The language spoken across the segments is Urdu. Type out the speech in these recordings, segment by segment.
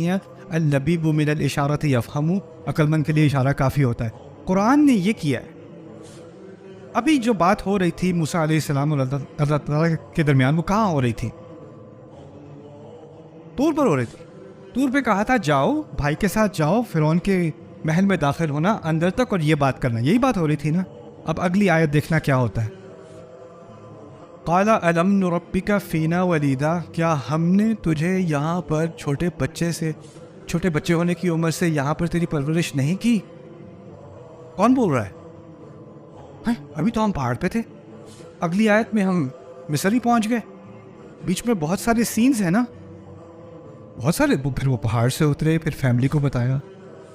نہیں ہے اللبیب من الاشارۃ یفہم، عقل مند کے لیے اشارہ کافی ہوتا ہے. قرآن نے یہ کیا ہے. ابھی جو بات ہو رہی تھی موسیٰ علیہ السلام اور اللہ تعالیٰ کے درمیان، وہ کہاں ہو رہی تھی؟ طور پر ہو رہی تھی. طور پہ کہا تھا جاؤ بھائی کے ساتھ جاؤ، فرعون کے محل میں داخل ہونا اندر تک اور یہ بات کرنا. یہی بات ہو رہی تھی نا. اب اگلی آیت دیکھنا کیا ہوتا ہے. قال الم نربک فینا ولیدا، کیا ہم نے تجھے یہاں پر چھوٹے بچے ہونے کی عمر سے یہاں پر تیری پرورش نہیں کی؟ کون بول رہا ہے؟ ابھی تو ہم پہاڑ پہ تھے، اگلی آیت میں ہم مصر ہی پہنچ گئے. بیچ میں بہت سارے سینز ہیں نا، بہت سارے. پھر وہ پہاڑ سے اترے، پھر فیملی کو بتایا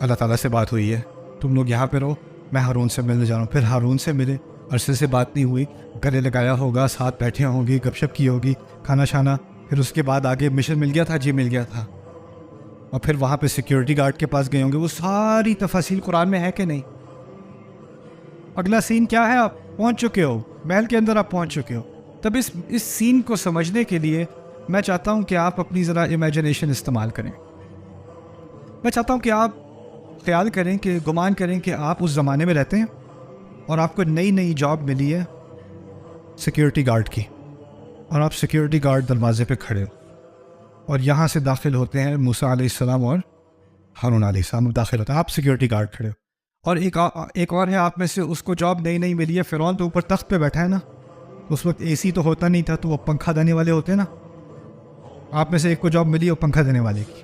اللہ تعالیٰ سے بات ہوئی ہے، تم لوگ یہاں پہ رہو، میں ہارون سے ملنے جا رہا ہوں. پھر ہارون سے ملے، عرصے سے بات نہیں ہوئی، گلے لگایا ہوگا، ساتھ بیٹھے ہوں گی، گپ شپ کی ہوگی، کھانا شانا. پھر اس کے بعد آگے مشن مل گیا تھا، جی مل گیا تھا. اور پھر وہاں پہ سیکیورٹی گارڈ کے پاس گئے ہوں گے. وہ ساری تفاصیل قرآن میں ہے کہ نہیں؟ اگلا سین کیا ہے؟ آپ پہنچ چکے ہو محل کے اندر، آپ پہنچ چکے ہو. تب اس سین کو سمجھنے کے لیے میں چاہتا ہوں کہ آپ اپنی ذرا امیجنیشن استعمال کریں. میں چاہتا ہوں کہ آپ خیال کریں، کہ گمان کریں کہ آپ اس زمانے میں رہتے ہیں اور آپ کو نئی جاب ملی ہے سیکیورٹی گارڈ کی، اور آپ سیکیورٹی گارڈ دروازے پہ کھڑے ہو، اور یہاں سے داخل ہوتے ہیں موسیٰ علیہ السلام اور ہارون علیہ السلام داخل ہوتے ہیں. آپ سیکیورٹی گارڈ کھڑے ہو، اور ایک اور ہے آپ میں سے، اس کو جاب نئی ملی ہے. فرعون تو اوپر تخت پہ بیٹھا ہے نا، اس وقت اے سی تو ہوتا نہیں تھا، تو وہ پنکھا دینے والے ہوتے ہیں نا. آپ میں سے ایک کو جاب ملی ہے پنکھا دینے والے کی،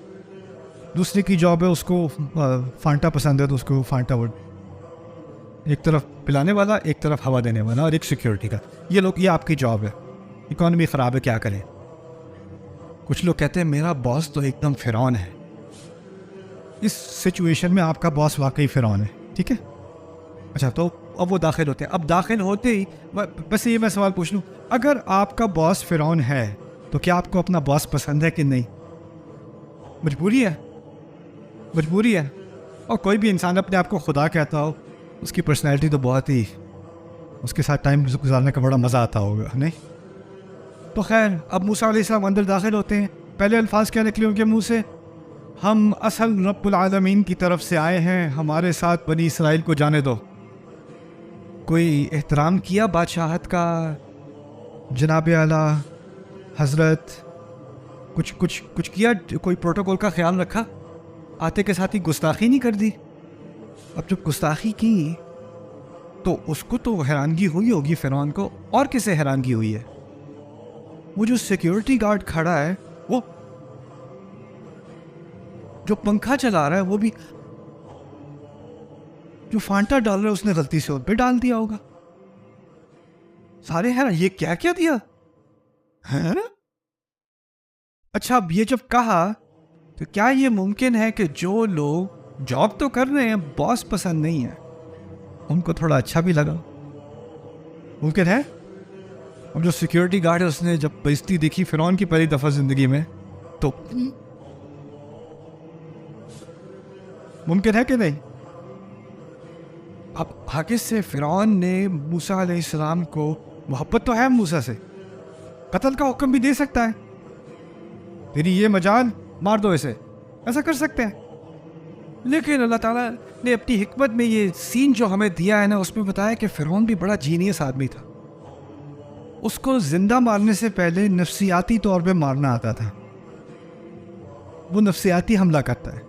دوسرے کی جاب ہے اس کو فانٹا پسند ہے تو اس کو فانٹا وڈ، ایک طرف پلانے والا، ایک طرف ہوا دینے والا، اور ایک سیکیورٹی کا. یہ آپ کی جاب ہے. اکانومی خراب ہے، کیا کریں. کچھ لوگ کہتے ہیں میرا باس تو ایک دم فرعون ہے. اس سچویشن میں آپ کا باس واقعی فرعون ہے، ٹھیک ہے. اچھا، تو اب وہ داخل ہوتے ہیں. اب داخل ہوتے ہی بس یہ میں سوال پوچھ لوں، اگر آپ کا باس فرعون ہے تو کیا آپ کو اپنا باس پسند ہے کہ نہیں؟ مجبوری ہے. اور کوئی بھی انسان اپنے آپ کو خدا کہتا ہو، اس کی پرسنالٹی تو بہت ہی، اس کے ساتھ ٹائم گزارنے کا بڑا مزہ آتا ہوگا، نہیں؟ تو خیر، اب موسیٰ علیہ السلام اندر داخل ہوتے ہیں. پہلے الفاظ کیا نکلے ان کے منہ سے؟ ہم اصل رب العالمین کی طرف سے آئے ہیں، ہمارے ساتھ بنی اسرائیل کو جانے دو. کوئی احترام کیا بادشاہت کا؟ جناب اعلیٰ حضرت کچھ کیا؟ کوئی پروٹوکول کا خیال رکھا؟ آتے کے ساتھ ہی گستاخی نہیں کر دی؟ اب جب گستاخی کی تو اس کو تو حیرانگی ہوئی ہوگی فرعون کو. اور کسے حیرانگی ہوئی ہے؟ وہ جو سیکیورٹی گارڈ کھڑا ہے، وہ جو پنکھا چلا رہا ہے، وہ بھی جو فانٹا ڈال رہا ہے اس نے غلطی سے ان پہ ڈال دیا ہوگا. سارے حیران، یہ کیا دیا ہے؟ اچھا، اب یہ جب کہا تو کیا یہ ممکن ہے کہ جو لوگ جاب تو کر رہے ہیں، باس پسند نہیں ہے، ان کو تھوڑا اچھا بھی لگا؟ ممکن ہے. اب جو سیکیورٹی گارڈ ہے، اس نے جب بےزتی دیکھی فرعون کی پہلی دفعہ زندگی میں، تو ممکن ہے کہ نہیں؟ اب آگے سے فرعون نے موسیٰ علیہ السلام کو، محبت تو ہے موسیٰ سے، قتل کا حکم بھی دے سکتا ہے. تیری یہ مجال، مار دو اسے، ایسا کر سکتے ہیں. لیکن اللہ تعالیٰ نے اپنی حکمت میں یہ سین جو ہمیں دیا ہے نا، اس میں بتایا کہ فرعون بھی بڑا جینیس آدمی تھا. اس کو زندہ مارنے سے پہلے نفسیاتی طور پہ مارنا آتا تھا. وہ نفسیاتی حملہ کرتا ہے.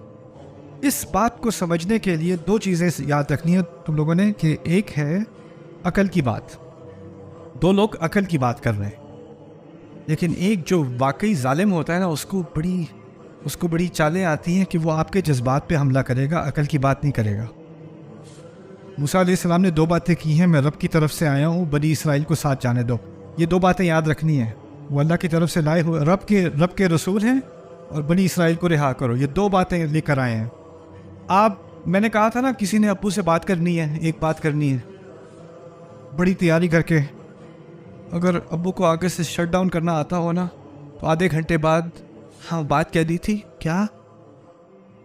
اس بات کو سمجھنے کے لیے دو چیزیں یاد رکھنی ہے تم لوگوں نے، کہ ایک ہے عقل کی بات. دو لوگ عقل کی بات کر رہے ہیں، لیکن ایک جو واقعی ظالم ہوتا ہے نا، اس کو بڑی چالیں آتی ہیں کہ وہ آپ کے جذبات پہ حملہ کرے گا، عقل کی بات نہیں کرے گا. موسیٰ علیہ السلام نے دو باتیں کی ہیں، میں رب کی طرف سے آیا ہوں، بنی اسرائیل کو ساتھ جانے دو. یہ دو باتیں یاد رکھنی ہیں. وہ اللہ کی طرف سے لائے ہوئے رب کے رسول ہیں، اور بنی اسرائیل کو رہا کرو. یہ دو باتیں لے کر آئے ہیں. میں نے کہا تھا نا، کسی نے ابو سے بات کرنی ہے، ایک بات کرنی ہے بڑی تیاری کر کے. اگر ابو کو آگے سے شٹ ڈاؤن کرنا آتا ہو نا، تو آدھے گھنٹے بعد ہاں بات کہہ دی تھی، کیا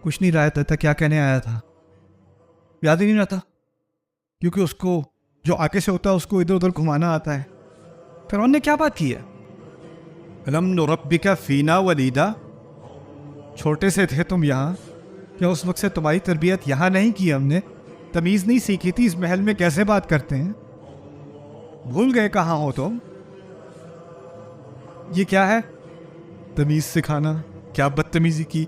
کچھ نہیں رہا تھا، کیا کہنے آیا تھا یاد ہی نہیں رہتا، کیونکہ اس کو جو آگے سے ہوتا ہے اس کو ادھر ادھر گھمانا آتا ہے. فرعون نے کیا بات کی ہے؟ الم نربک فینا ولیدا، چھوٹے سے تھے تم یہاں؟ کیا اس وقت سے تمہاری تربیت یہاں نہیں کی ہم نے؟ تمیز نہیں سیکھی تھی اس محل میں کیسے بات کرتے ہیں؟ بھول گئے کہاں ہو تم؟ یہ کیا ہے تمیز سکھانا؟ کیا بدتمیزی کی،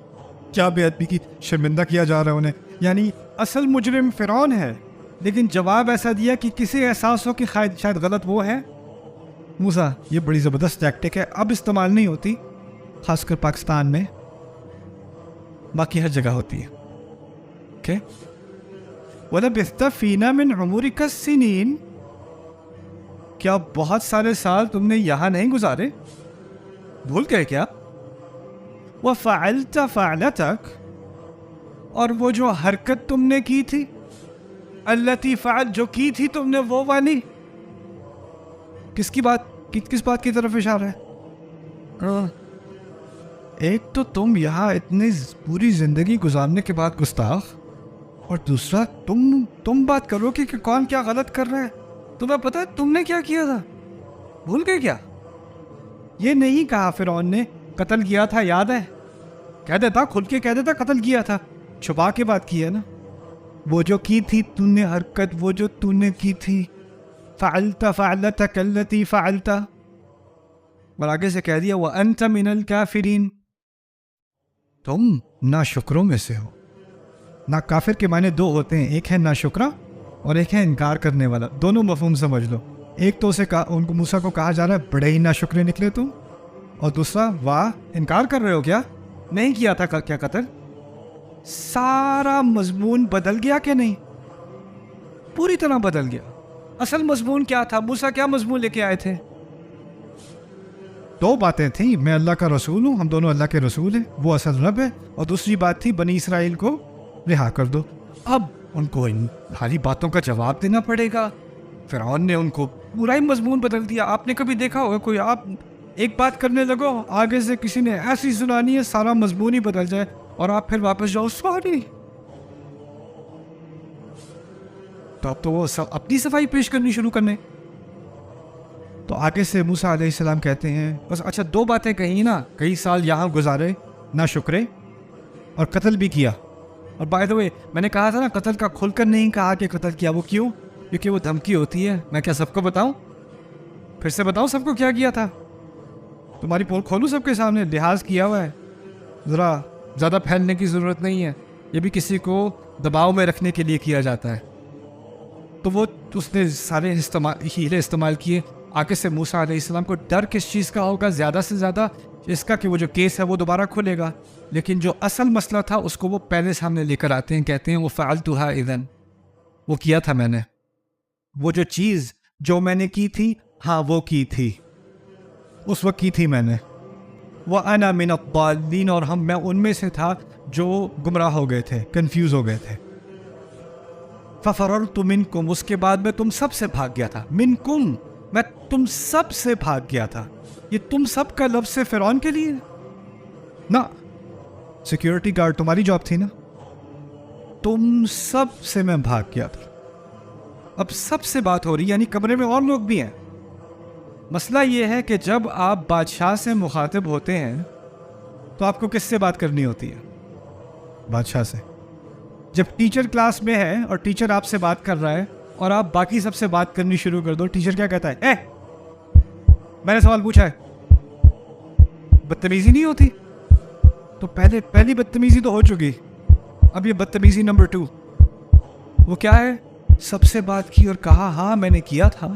کیا بے ادبی کی، شرمندہ کیا جا رہا ہے انہیں. یعنی اصل مجرم فرعون ہے، لیکن جواب ایسا دیا کہ کسی احساس ہو کہ شاید غلط وہ ہے. موسیٰ یہ بڑی زبردست ٹیکٹک ہے، اب استعمال نہیں ہوتی، خاص کر پاکستان میں، باقی ہر جگہ ہوتی ہے. اوکے. وَلَبِثْتَ فِينَا مِنْ عُمُرِكَ السِّنِينَ، کیا بہت سارے سال تم نے یہاں نہیں گزارے؟ بھول گئے کیا؟ وَفَعَلْتَ فَعْلَتَكَ، اور وہ جو حرکت تم نے کی تھی، الَّتِي فعل، جو کی تھی تم نے وہ والی. کس بات کی طرف اشارہ ہے؟ ایک تو تم یہاں اتنی پوری زندگی گزارنے کے بعد گستاخ، اور دوسرا تم بات کرو کہ کون کیا غلط کر رہا ہے. تمہیں پتہ ہے تم نے کیا کیا تھا؟ بھول گئے کیا؟ یہ نہیں کہا فرعون نے قتل کیا تھا، یاد ہے؟ کہہ دیتا، کھل کے کہہ دیتا قتل کیا تھا، چھپا کے بات کی ہے نا. وہ جو کی تھی تم نے حرکت، وہ جو تم نے کی تھی، فعلت فعلتک التی فعلت، اور آگے سے کہہ دیا وَأَنْتَ مِنَ الْكَافِرِينَ، تم ناشکروں میں سے ہو. نا کافر کے معنی دو ہوتے ہیں، ایک ہے ناشکرا اور ایک ہے انکار کرنے والا. دونوں مفہوم سمجھ لو. ایک تو اسے ان کو موسیٰ کو کہا جا رہا ہے بڑے ہی ناشکرے نکلے تم، اور دوسرا واہ انکار کر رہے ہو کیا، نہیں کیا تھا کیا قتل؟ سارا مضمون بدل گیا کہ نہیں؟ پوری طرح بدل گیا. اصل مضمون کیا تھا؟ موسیٰ کیا مضمون لے کے آئے تھے؟ دو باتیں تھیں، میں اللہ کا رسول ہوں، ہم دونوں اللہ کے رسول ہیں، وہ اصل رب ہے، اور دوسری بات تھی بنی اسرائیل کو رہا کر دو. اب ان کو ان ساری باتوں کا جواب دینا پڑے گا. فرعون نے ان کو پورا ہی مضمون بدل دیا. آپ نے کبھی دیکھا ہوگا کوئی، آپ ایک بات کرنے لگو، آگے سے کسی نے ایسی سنانی ہے سارا مضمون ہی بدل جائے، اور آپ پھر واپس جاؤ سوری. تو اب تو وہ اپنی صفائی پیش کرنی شروع کرنے. تو آگے سے موسیٰ علیہ السلام کہتے ہیں بس اچھا دو باتیں کہیں نا، کئی سال یہاں گزارے، نہ شکرے، اور قتل بھی کیا. اور بائی دا وے میں نے کہا تھا نا قتل کا کھل کر نہیں کہا کہ قتل کیا. وہ کیوں؟ کیونکہ وہ دھمکی ہوتی ہے. میں کیا سب کو بتاؤں؟ پھر سے بتاؤں سب کو کیا کیا تھا؟ تمہاری پول کھولوں سب کے سامنے؟ لحاظ کیا ہوا ہے، ذرا زیادہ پھیلنے کی ضرورت نہیں ہے. یہ بھی کسی کو دباؤ میں رکھنے کے لیے کیا جاتا ہے. تو وہ اس نے سارے ہیلے استعمال کیے. آگے سے موسیٰ علیہ السلام کو ڈر کس چیز کا ہوگا زیادہ سے زیادہ؟ اس کا کہ وہ جو کیس ہے وہ دوبارہ کھلے گا. لیکن جو اصل مسئلہ تھا اس کو وہ پہلے سامنے لے کر آتے ہیں، کہتے ہیں وہ فعلتها اذن، وہ کیا تھا میں نے، وہ جو چیز جو میں نے کی تھی، ہاں وہ کی تھی، اس وقت کی تھی میں نے. وَأَنَا مِنَ الضَّالِّينَ، اور میں ان میں سے تھا جو گمراہ ہو گئے تھے، کنفیوز ہو گئے تھے. فَفَرَرْتُ مِنْكُمْ، اس کے بعد میں تم سب سے بھاگ گیا تھا. مِنْكُمْ، میں تم سب سے بھاگ گیا تھا. یہ تم سب کا لفظ فرعون کے لیے نہ، سیکیورٹی گارڈ تمہاری جاب تھی نا. تم سب سے میں بھاگ گیا تھا. اب سب سے بات ہو رہی، یعنی کمرے میں اور لوگ بھی ہیں. مسئلہ یہ ہے کہ جب آپ بادشاہ سے مخاطب ہوتے ہیں تو آپ کو کس سے بات کرنی ہوتی ہے؟ بادشاہ سے. جب ٹیچر کلاس میں ہے اور ٹیچر آپ سے بات کر رہا ہے اور آپ باقی سب سے بات کرنی شروع کر دو، ٹیچر کیا کہتا ہے؟ میں نے سوال پوچھا ہے. بدتمیزی نہیں ہوتی؟ تو پہلی بدتمیزی تو ہو چکی، اب یہ بدتمیزی نمبر 2 وہ کیا ہے؟ سب سے بات کی اور کہا ہاں میں نے کیا تھا.